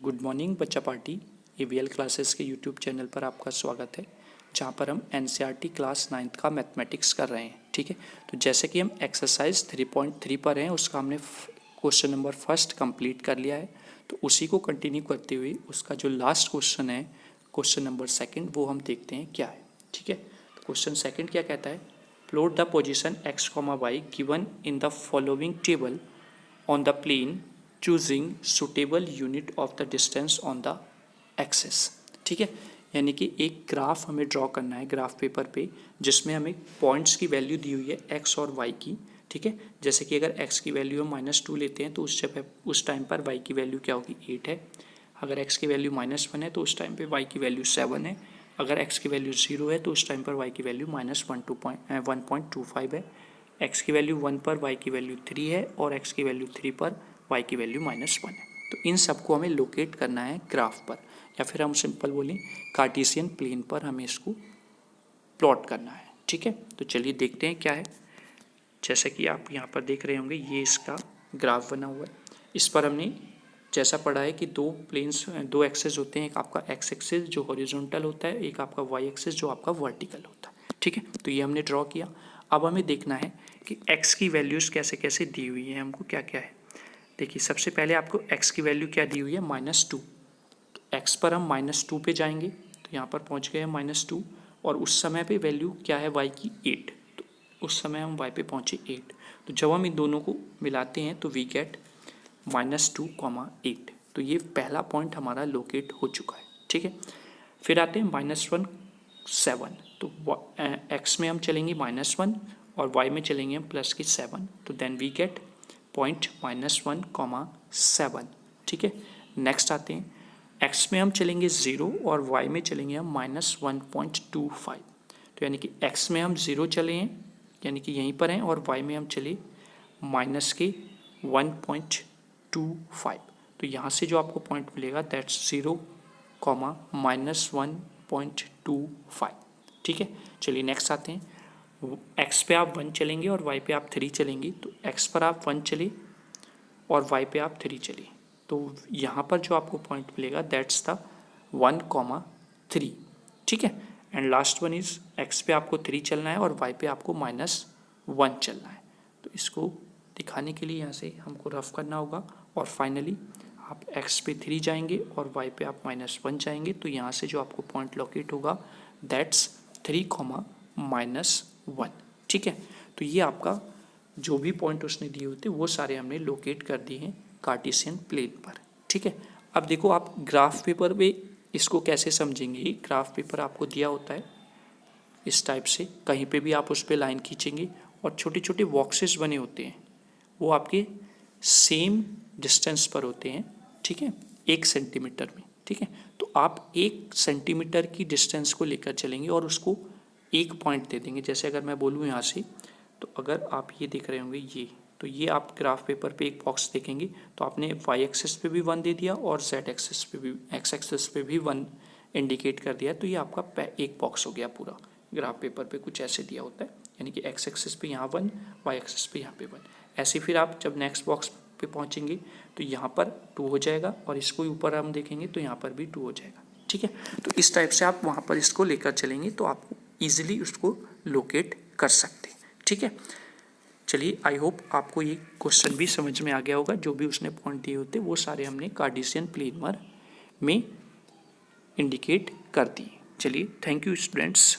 Good morning बच्चा party AVL classes के YouTube channel पर आपका स्वागत है, जहाँ पर हम NCERT क्लास 9th का मैथमेटिक्स कर रहे हैं। ठीक है, तो जैसे कि हम एक्सरसाइज 3.3 पर हैं, उसका हमने क्वेश्चन नंबर फर्स्ट कंप्लीट कर लिया है। तो उसी को कंटिन्यू करते हुए उसका जो लास्ट क्वेश्चन है, क्वेश्चन नंबर सेकेंड, वो हम देखते हैं क्या है। ठीक है, तो क्वेश्चन सेकेंड क्या कहता है, plot the position x, y given in the following table on the plane choosing suitable unit of the distance on the axes. ठीक है, यानी कि एक ग्राफ हमें ड्रॉ करना है ग्राफ पेपर पे, जिसमें हमें पॉइंट्स की वैल्यू दी हुई है x और y की। ठीक है, जैसे कि अगर x की वैल्यू हम -2 लेते हैं तो उस टाइम पर y की वैल्यू क्या होगी, 8 है। अगर x की वैल्यू -1 है तो उस टाइम पे y की वैल्यू 7 है। अगर x की वैल्यू 0 है तो उस टाइम पर y की वैल्यू -1.25 है। x की वैल्यू 1 पर y की वैल्यू 3 है और x की वैल्यू 3 पर y की वैल्यू -1 है। तो इन सबको हमें लोकेट करना है ग्राफ पर, या फिर हम सिंपल बोलें कार्टेशियन प्लेन पर हमें इसको प्लॉट करना है। ठीक है, तो चलिए देखते हैं क्या है। जैसा कि आप यहाँ पर देख रहे होंगे, ये इसका ग्राफ बना हुआ है। इस पर हमने जैसा पढ़ा है कि दो एक्सेस होते हैं, एक आपका एक्स एक्सेस जो हॉरिजॉन्टल होता है, एक आपका वाई एक्सेस जो आपका वर्टिकल होता है। ठीक है, तो ये हमने ड्रॉ किया। अब हमें देखना है कि एक्स की वैल्यूज़ कैसे कैसे दी हुई है, हमको क्या क्या है। देखिए, सबसे पहले आपको x की वैल्यू क्या दी हुई है, -2। तो x पर हम -2 पे जाएंगे, तो यहाँ पर पहुँच गए हम -2, और उस समय पे वैल्यू क्या है y की, 8। तो उस समय हम y पे पहुँचे 8। तो जब हम इन दोनों को मिलाते हैं तो वी गेट -2, 8। तो ये पहला पॉइंट हमारा लोकेट हो चुका है। ठीक है, फिर आते हैं -1, 7। तो x में हम चलेंगे -1 और y में चलेंगे हम प्लस की 7। तो देन वी गेट पॉइंट -1, 7। ठीक है, नेक्स्ट आते हैं, x में हम चलेंगे 0 और y में चलेंगे हम -1.25। तो यानी कि x में हम 0 चले हैं, यानी कि यहीं पर हैं, और y में हम चले -1.25। तो यहाँ से जो आपको पॉइंट मिलेगा दैट्स 0, -1.25। ठीक है, चलिए नेक्स्ट आते हैं। x पे आप 1 चलेंगे और y पे आप 3 चलेंगी। तो x पर आप 1 चले और y पे आप 3 चले, तो यहाँ पर जो आपको पॉइंट मिलेगा दैट्स द 1, 3। ठीक है, and last one is x पे आपको 3 चलना है और y पे आपको -1 चलना है। तो इसको दिखाने के लिए यहाँ से हमको रफ करना होगा, और फाइनली आप x पे 3 जाएंगे और y पे आप -1 जाएंगे। तो यहाँ से जो आपको पॉइंट लोकेट होगा दैट्स 3, -1। ठीक है, तो ये आपका जो भी पॉइंट उसने दिए होते वो सारे हमने लोकेट कर दिए हैं कार्टेशियन प्लेन पर। ठीक है, अब देखो आप ग्राफ पेपर पे इसको कैसे समझेंगे। ग्राफ पेपर आपको दिया होता है इस टाइप से, कहीं पे भी आप उस पर लाइन खींचेंगे और छोटे छोटे बॉक्सेस बने होते हैं, वो आपके सेम डिस्टेंस पर होते हैं। ठीक है, 1 सेंटीमीटर में। ठीक है, तो आप 1 सेंटीमीटर की डिस्टेंस को लेकर चलेंगे और उसको एक पॉइंट दे देंगे। जैसे अगर मैं बोलूँ यहाँ से, तो अगर आप ये देख रहे होंगे ये, तो ये आप ग्राफ पेपर पे एक बॉक्स देखेंगे, तो आपने y एक्सिस पे भी 1 दे दिया और z एक्सिस पे भी, x एक्सिस पे भी 1 इंडिकेट कर दिया। तो ये आपका एक बॉक्स हो गया पूरा। ग्राफ पेपर पे कुछ ऐसे दिया होता है, यानी कि x एक्सिस पे यहाँ 1, y एक्सिस पे यहाँ पे 1। ऐसे फिर आप जब नेक्स्ट बॉक्स पे पहुँचेंगे तो यहाँ पर 2 हो जाएगा, और इसको ऊपर हम देखेंगे तो यहाँ पर भी 2 हो जाएगा। ठीक है, तो इस टाइप से आप वहाँ पर इसको लेकर चलेंगे तो आप ईजिली उसको लोकेट कर सकते हैं। ठीक है, चलिए आई होप आपको ये क्वेश्चन भी समझ में आ गया होगा। जो भी उसने पॉइंट दिए होते वो सारे हमने कार्टेशियन प्लेन में इंडिकेट कर दिए। चलिए, थैंक यू स्टूडेंट्स।